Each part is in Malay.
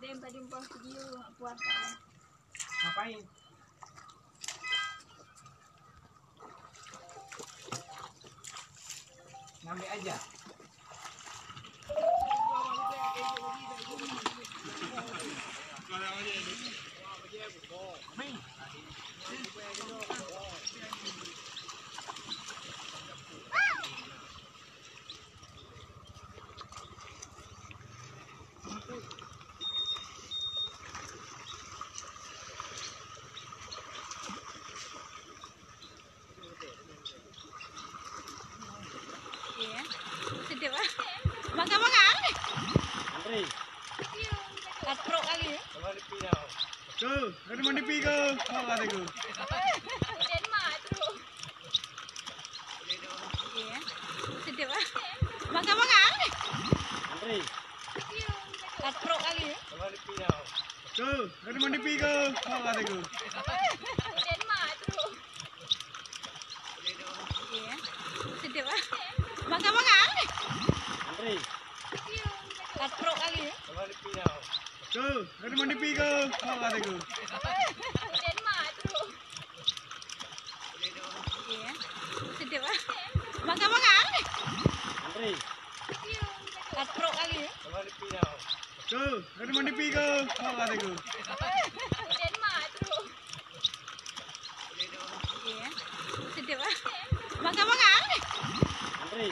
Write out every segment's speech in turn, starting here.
Dem tadi post video puasa. Ngapain? Ngambil aja. Sedih pak. Makan. Andri. Katro kali ya. Kembali pinau. Tuh, dari mana pigo? Oh, kata gue. Den matro. Iya. Sedih pak. Makan. Andri. Katro kali ya. Kembali pinau. Tuh, dari mana pigo? Oh, kata gue. Den matro. Iya. Sedih pak. Makan. Andri. Katro kali ya. Kembali pinau. Tuh, dari mana pigo? Oh, kata gue. Den matro. Iya. Sedih pak. Makan. Andri. Katro kali ya. Kembali pinau. Tuh, dari mana pigo? Oh, kata gue. Den matro. Iya. Sedih pak. Makan. Andri.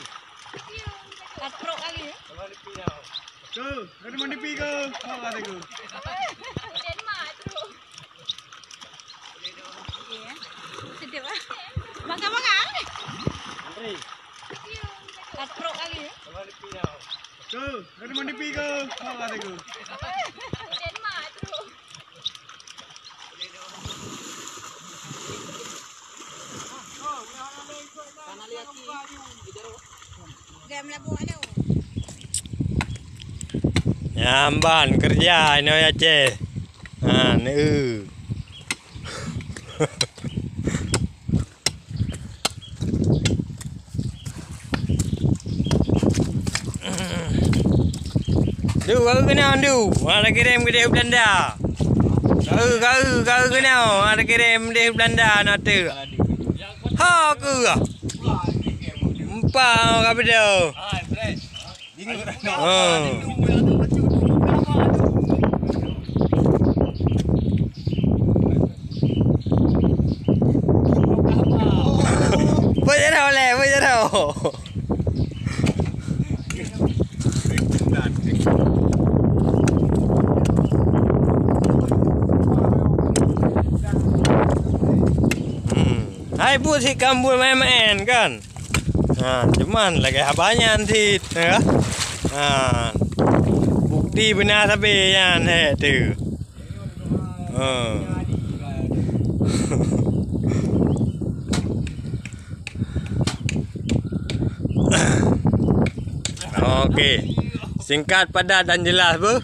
Katro kali ya. Kembali pinau. Tuh, dari mana pigo? Oh, kata gue. Den matro. Iya. Sedih pak. Makan. Andri. Katro kali ya. Kembali pinau. Tuh, dari mana pigo? Oh, kata gue. Den matro. Game lagu ada. Nyamban kerja ini ya ce. Nah, nih. Du, kau kena du. Ada kirim ke Belanda. Kau kena ada kirim di Belanda nanti. Ha ke? Empang kau beda. Bây giờ đâu? Hai bu si kamu main kan? Nah, cuman lagi habanya nanti, ya. Nah, bukti benar tapi yang itu. Oke, singkat, padat dan jelas, Bu.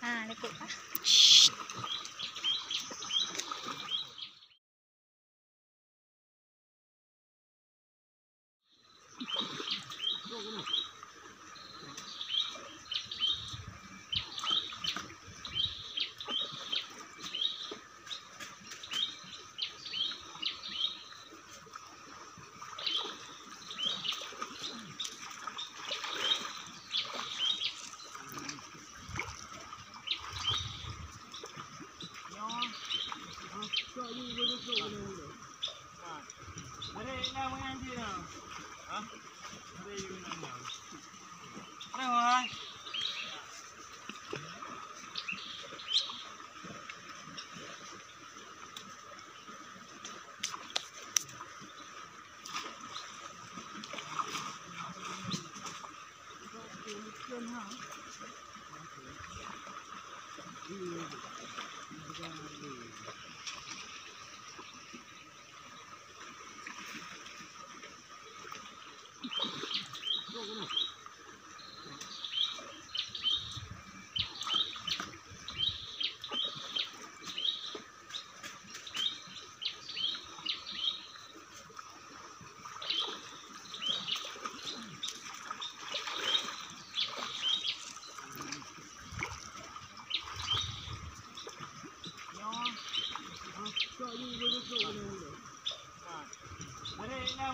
Ah, lekuk pak.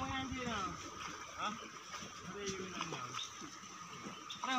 mengaji dah. Ha? Ada yang nak. Ada